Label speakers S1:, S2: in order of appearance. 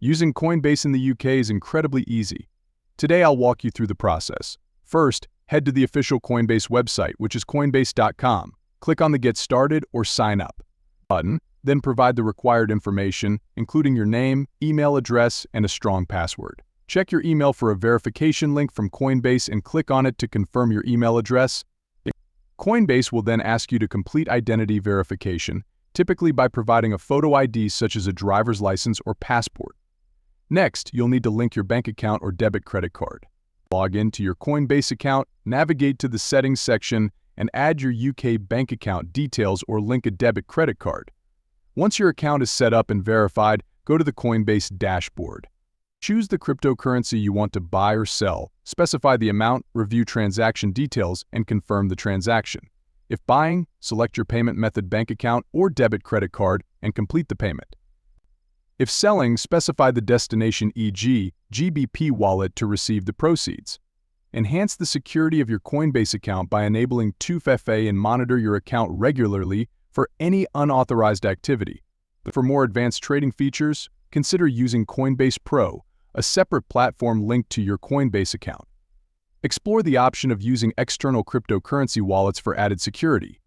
S1: Using Coinbase in the UK is incredibly easy. Today I'll walk you through the process. First, head to the official Coinbase website, which is coinbase.com. Click on the Get Started or Sign Up button, then provide the required information, including your name, email address, and a strong password. Check your email for a verification link from Coinbase and click on it to confirm your email address. Coinbase will then ask you to complete identity verification, typically by providing a photo ID such as a driver's license or passport. Next, you'll need to link your bank account or debit credit card. Log in to your Coinbase account, navigate to the Settings section, and add your UK bank account details or link a debit credit card. Once your account is set up and verified, go to the Coinbase dashboard. Choose the cryptocurrency you want to buy or sell, specify the amount, review transaction details, and confirm the transaction. If buying, select your payment method bank account or debit credit card and complete the payment. If selling, specify the destination, e.g., GBP wallet to receive the proceeds. Enhance the security of your Coinbase account by enabling 2FA and monitor your account regularly for any unauthorized activity. For more advanced trading features, consider using Coinbase Pro, a separate platform linked to your Coinbase account. Explore the option of using external cryptocurrency wallets for added security.